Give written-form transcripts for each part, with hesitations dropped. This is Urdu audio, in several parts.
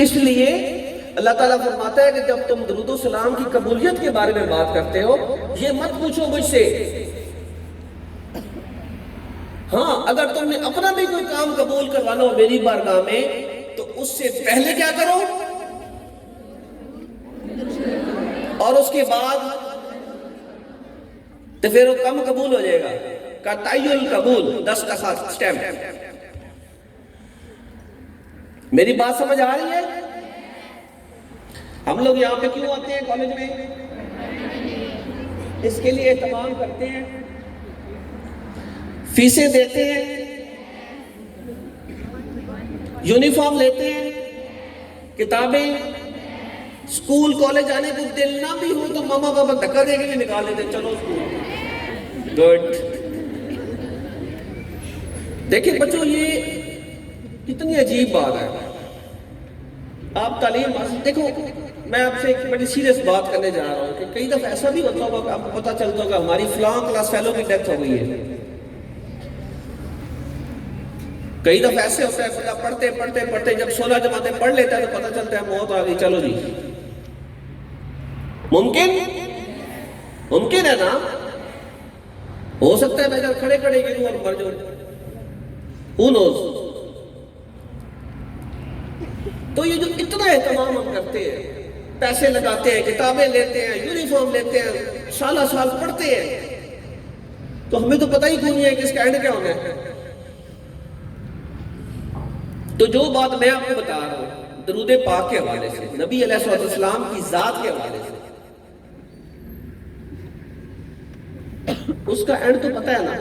اس لیے اللہ تعالیٰ فرماتا ہے کہ جب تم درود و سلام کی قبولیت کے بارے میں بات کرتے ہو یہ مت پوچھو مجھ سے. ہاں اگر تم نے اپنا بھی کوئی کام قبول کروانا ہو میری بارگاہ میں تو اس سے پہلے کیا کرو اور اس کے بعد تو پھر وہ کم قبول ہو جائے گا. کا تعین قبول 10 کا ساتھ سٹیمپ. میری بات سمجھ آ رہی ہے؟ ہم لوگ یہاں پہ کیوں آتے ہیں کالج میں؟ اس کے لیے اہتمام کرتے ہیں، فیسیں دیتے ہیں، یونیفارم لیتے ہیں، کتابیں. اسکول کالج آنے کو دل نہ بھی ہو تو ماما بابا دھکا دے کے بھی نکال لیتے چلو اسکول. گڈ. دیکھیں بچوں یہ کتنی عجیب بات ہے. آپ تعلیم دیکھو میں آپ سے ایک بڑی سیریس بات کرنے جا رہا ہوں کہ کئی دفعہ ایسا بھی ہوتا ہوگا کہ آپ کو پتہ چلتا ہوگا ہماری فلاں کلاس فیلو کی ڈیتھ ہو گئی ہے. کئی دفعہ ایسے ہوتا ہے بندہ پڑھتے پڑھتے پڑھتے جب 16 جماعتیں پڑھ لیتا ہے تو پتہ چلتا ہے موت آ گئی چلو جی. ممکن ہے نا؟ ہو سکتا ہے میں جب کھڑے کھڑے گروں اور مر جاؤں. Who knows؟ تو یہ جو اتنا اہتمام ہم کرتے ہیں، پیسے لگاتے ہیں، کتابیں لیتے ہیں، یونیفارم لیتے ہیں، سالہ سال پڑھتے ہیں، تو ہمیں تو پتہ ہی نہیں ہے کہ اس کا اینڈ کیا ہونا ہے. تو جو بات میں آپ کو بتا رہا ہوں درود پاک کے حوالے سے، نبی علیہ السلام کی ذات کے حوالے سے، اس کا اینڈ تو پتہ ہے نا.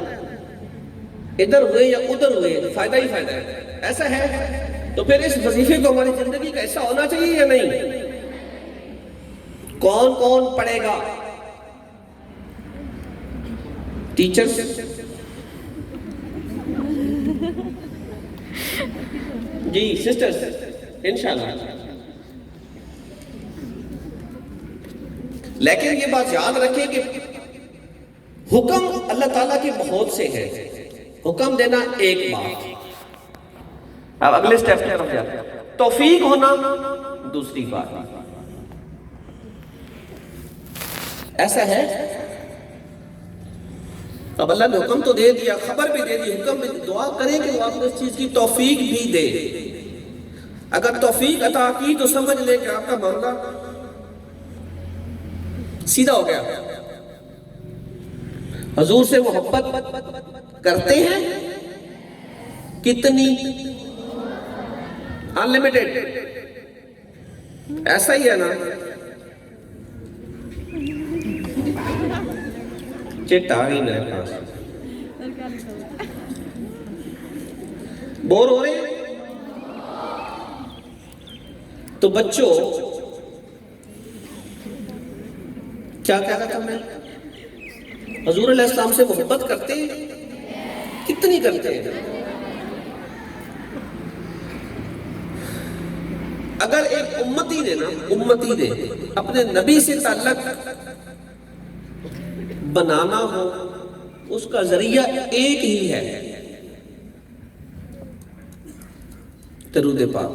ادھر ہوئے یا ادھر ہوئے فائدہ ہی فائدہ ہے. ایسا ہے تو پھر اس وظیفے کو ہماری زندگی کا ایسا ہونا چاہیے یا نہیں؟ کون کون پڑھے گا؟ ٹیچرز، جی سسٹرز انشاءاللہ. لیکن یہ بات یاد رکھیں کہ حکم اللہ تعالیٰ کے بہت سے ہے، حکم دینا ایک بات. اب اگلے سٹیپ کی طرف جاتے ہیں. توفیق ہونا دوسری بات. ایسا ہے اب اللہ نے حکم تو دے دیا، خبر بھی دے دی، حکم بھی، دعا کریں کہ وہ آپ کو اس چیز کی توفیق بھی دے. اگر توفیق عطا کی تو سمجھ لیں کہ آپ کا معاملہ سیدھا ہو گیا. حضور سے محبت کرتے ہیں کتنی؟ انلمیٹڈ. ایسا ہی ہے نا؟ چٹا ہی میرے پاس بور ہو رہے ہیں. تو بچوں کیا کہہ رہا تھا میں؟ حضور علیہ السلام سے محبت کرتے ہیں کتنی کرتے ہیں؟ اگر ایک امتی نے اپنے نبی سے تعلق بنانا ہو اس کا ذریعہ ایک ہی ہے، درود پاک.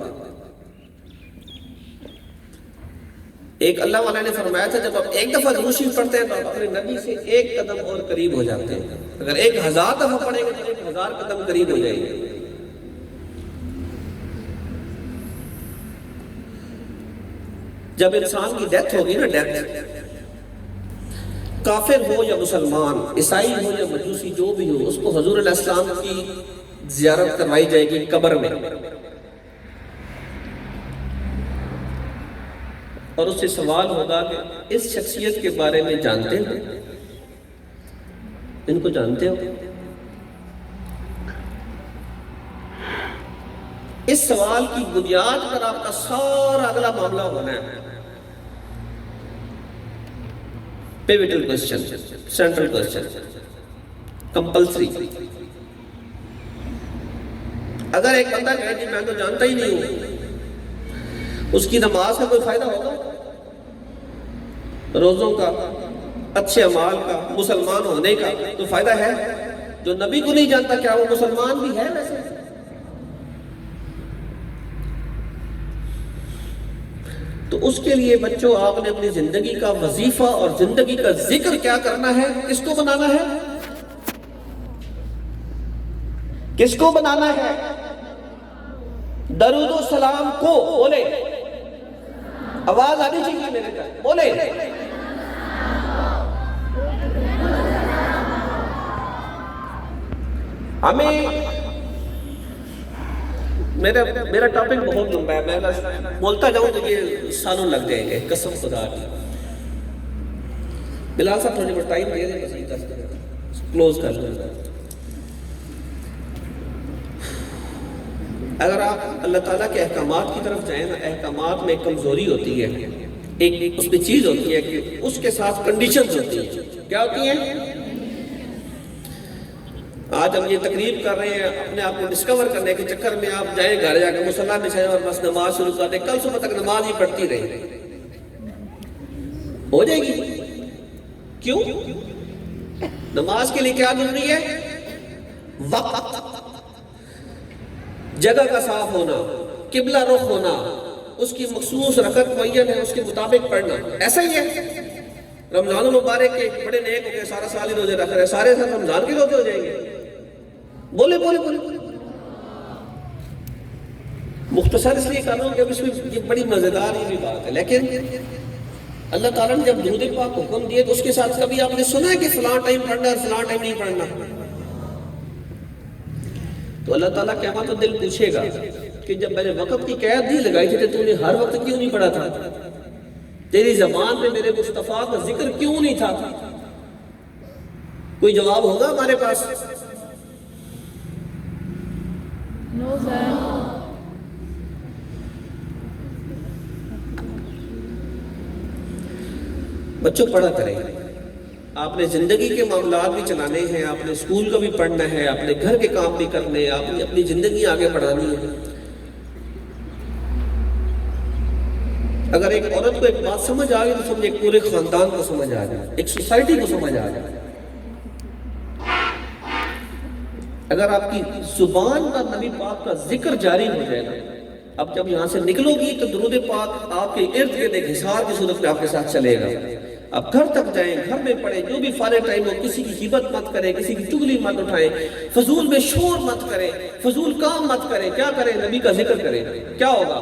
ایک اللہ والا نے فرمایا تھا جب آپ ایک دفعہ درود شریف پڑھتے ہیں تو آپ اپنے نبی سے ایک قدم اور قریب ہو جاتے ہیں. اگر 1000 دفعہ پڑھیں گے تو 1000 قدم قریب ہو جائیں گے. جب انسان کی ڈیتھ ہوگی نا، ڈیتھ، کافر ہو یا مسلمان، عیسائی ہو یا مجوسی، جو بھی ہو، اس کو حضور علیہ السلام کی زیارت کروائی جائے گی قبر میں، اور اس سے سوال ہوگا کہ اس شخصیت کے بارے میں جانتے ہو؟ ان کو جانتے ہو؟ اس سوال کی بنیاد پر آپ کا سارا اگلا معاملہ ہونا ہے. Pivotal question, central question, compulsory. اگر ایک بندہ کہے کہ میں تو جانتا ہی نہیں ہوں، اس کی نماز کا کوئی فائدہ ہوگا؟ روزوں کا، اچھے اعمال کا، مسلمان ہونے کا تو فائدہ ہے؟ جو نبی کو نہیں جانتا کیا وہ مسلمان بھی ہے؟ ویسے تو اس کے لیے بچوں آپ نے اپنی زندگی کا وظیفہ اور زندگی کا ذکر کیا کرنا ہے؟ کس کو بنانا ہے؟ کس کو بنانا ہے؟ درود و سلام کو بولے، آواز آنی چاہیے میرے گھر، بولے ہمیں میرا ٹاپک بہت لمبا ہے، میں بولتا جاؤں تو یہ سالوں لگ جائیں گے قسم خدا کی۔ بلال صاحب تھوڑی بہت ٹائم دے دیں، بس کلوز کر لیں۔ اگر آپ اللہ تعالیٰ کے احکامات کی طرف جائیں نا، احکامات میں کمزوری ہوتی ہے، ایک اس میں چیز ہوتی ہے کہ اس کے ساتھ کنڈیشنز ہوتی ہیں۔ کیا ہوتی ہیں؟ آج ہم یہ تقریب کر رہے ہیں اپنے آپ کو ڈسکور کرنے کے چکر میں، آپ جائیں گھر جا کے مصلی بچھائیں اور بس نماز شروع کر دیں، کل صبح تک نماز ہی پڑھتی رہے، ہو جائے گی؟ کیوں؟ نماز کے لیے کیا ضروری ہے؟ وقت، جگہ کا صاف ہونا، قبلہ رخ ہونا، اس کی مخصوص رکعت معین ہے، اس کے مطابق پڑھنا۔ ایسا ہی ہے رمضان المبارک کے بڑے نیک ہو گئے، سارا سال ہی روزے رکھ رہے ہیں، سارے سال رمضان کے روزے ہو جائیں گے؟ بولے بولے بولے بولے۔ مختصر اس لیے کر رہا ہوں کہ اب اس میں یہ بڑی مزیدار یہ بھی بات ہے، لیکن اللہ تعالیٰ نے جب درود پاک حکم دیے تو اس کے ساتھ کبھی آپ نے سنا ہے کہ فلاں ٹائم پڑھنا ہے اور فلاں ٹائم نہیں پڑھنا؟ تو اللہ تعالیٰ قیامت دل پوچھے گا کہ جب میں نے وقت کی قید نہیں لگائی تھی تو نے ہر وقت کیوں نہیں پڑھا تھا؟ تیری زبان پہ میرے مصطفیٰ کا ذکر کیوں نہیں تھا؟ کوئی جواب ہوگا ہمارے پاس؟ نو سر۔ بچوں پڑھا کریں، آپ نے زندگی کے معاملات بھی چلانے ہیں، آپ نے اسکول کا بھی پڑھنا ہے، آپ نے گھر کے کام بھی کرنے ہیں، آپ نے اپنی زندگی آگے بڑھانی ہے۔ اگر ایک عورت کو ایک بات سمجھ آ گئی تو سمجھے ایک پورے خاندان کو سمجھ آ جائے، ایک سوسائٹی کو سمجھ آ جائے۔ اگر آپ کی زبان کا نبی پاک کا ذکر جاری ہو جائے گا، اب جب یہاں سے نکلو گی تو درود پاک آپ کے ارد گرد ایک حصار کی صورت میں آپ کے ساتھ چلے گا۔ اب گھر تک جائیں، گھر میں پڑھیں، جو بھی فارغ ٹائم ہو کسی کی غیبت مت کریں، کسی کی چغلی مت اٹھائیں، فضول میں شور مت کریں، فضول کام مت کریں۔ کیا کریں؟ نبی کا ذکر کریں۔ کیا ہوگا؟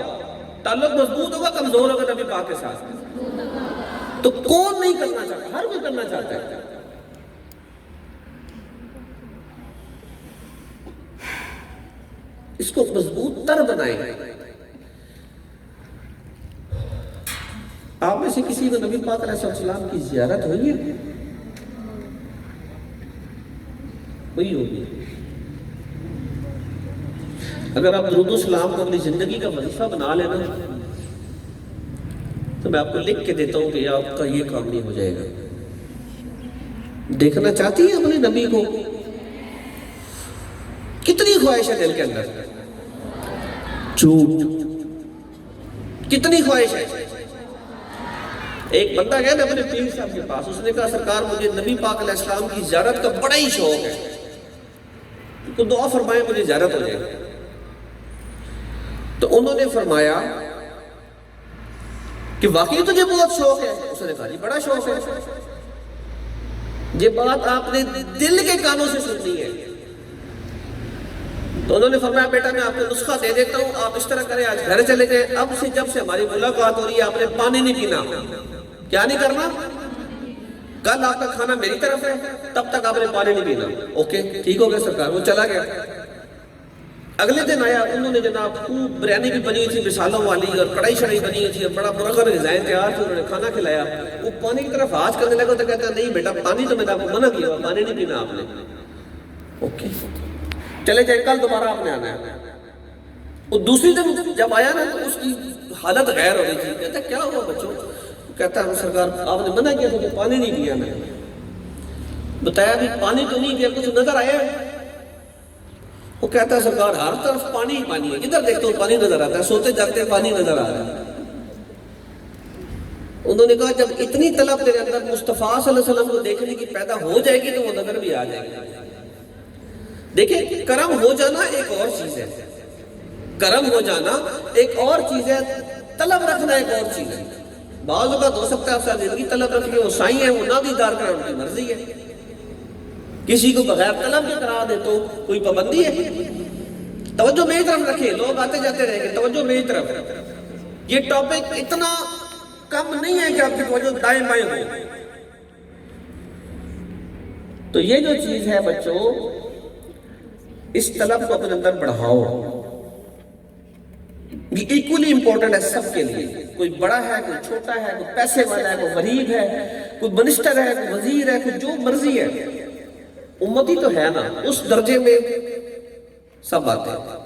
تعلق مضبوط ہوگا، کمزور ہوگا نبی پاک کے ساتھ؟ تو کون نہیں کرنا چاہتا؟ ہر کوئی کرنا چاہتا ہے۔ اس کو مضبوط تر بنائیں۔ آپ میں سے کسی کو نبی پاک علیہ السلام کی زیارت ہوئی ہے؟ وہی ہوگی۔ اگر آپ درود و سلام کو اپنی زندگی کا وظیفہ بنا لینا تو میں آپ کو لکھ کے دیتا ہوں کہ آپ کا یہ کام نہیں ہو جائے گا۔ دیکھنا چاہتی ہیں اپنے نبی کو؟ کتنی خواہش ہے دل کے اندر؟ جھوٹ کتنی خواہش ہے؟ ایک بندہ گیا نا اپنے پیر صاحب کے پاس، اس نے کہا سرکار مجھے نبی پاک علیہ السلام کی زیارت کا بڑا ہی شوق ہے، تو دعا فرمائے مجھے زیارت ہو جائے۔ تو انہوں نے فرمایا کہ واقعی تجھے بہت شوق ہے؟ اس نے کہا جی بڑا شوق ہے۔ یہ بات آپ نے دل کے کانوں سے سننی ہے۔ تو انہوں نے فرمایا بیٹا میں آپ کو نسخہ دے دیتا ہوں، آپ اس طرح کریں، آج گھر چلے جائیں، اب سے جب سے ہماری ملاقات ہو رہی ہے آپ نے پانی نہیں پینا۔ کیا نہیں کرنا؟ کل آپ کا کھانا میری طرف ہے، تب تک آپ نے پانی نہیں پینا۔ اوکے ٹھیک ہو گیا سرکار، وہ چلا گیا۔ اگلے دن آیا، انہوں نے جناب خوب بریانی بھی بنی ہوئی تھی مسالوں والی، اور کڑھائی شڑائی بنی ہوئی تھی، اور بڑا مرغن غذائیں تیار تھی، انہوں نے کھانا کھلایا۔ وہ پانی کی طرف آج کرنے لگا تو کہتا نہیں بیٹا پانی تو میں نے آپ کو منع کیا ہوا، پانی نہیں پینا آپ نے۔ اوکے چلے جائے، کل دوبارہ آپ نے آنا ہے۔ وہ دوسری دن جب آیا نا تو اس کی حالت غیر ہو رہی تھی۔ کہتا کیا ہوا بچوں؟ کہتا ہے سرکار آپ نے منع کیا تھا کہ پانی نہیں پیا میں۔ بتایا بھی پانی تو نہیں پیا، کچھ نظر آیا؟ وہ کہتا ہے سرکار ہر طرف پانی ہی پانی ہے، جدھر دیکھتا ہوں پانی نظر آتا ہے، سوتے جاگتے پانی نظر آ رہا ہے۔ انہوں نے کہا جب اتنی طلب تیرے اندر مصطفیٰ صلی اللہ علیہ وسلم کو دیکھنے کی پیدا ہو جائے گی تو وہ نظر بھی آ جائے گی۔ دیکھیں کرم ہو جانا ایک اور چیز ہے، کرم ہو جانا ایک اور چیز ہے، طلب رکھنا ایک اور چیز ہے. بعض اوقات ہو سکتا ہے آپ زندگی طلب رکھنی، وہ سائی ہے، وہ نہ دیدار کرنا ان کی مرضی ہے. کسی کو بغیر طلب کے کرا دے تو کوئی پابندی ہے؟ توجہ میری طرف رکھیں، لوگ آتے جاتے رہیں گے، توجہ میری طرف. یہ ٹاپک اتنا کم نہیں ہے کہ آپ کی توجہ دائیں بائیں ہو. تو یہ جو چیز ہے بچوں، اس طلب کو اپنے اندر بڑھاؤ. یہ ایکولی امپورٹنٹ ہے سب کے لیے. کوئی بڑا ہے، کوئی چھوٹا ہے، کوئی پیسے والا ہے، کوئی غریب ہے، کوئی منسٹر ہے، کوئی وزیر ہے، کوئی جو مرضی ہے، امتی تو ہے نا، اس درجے میں سب آتے ہیں.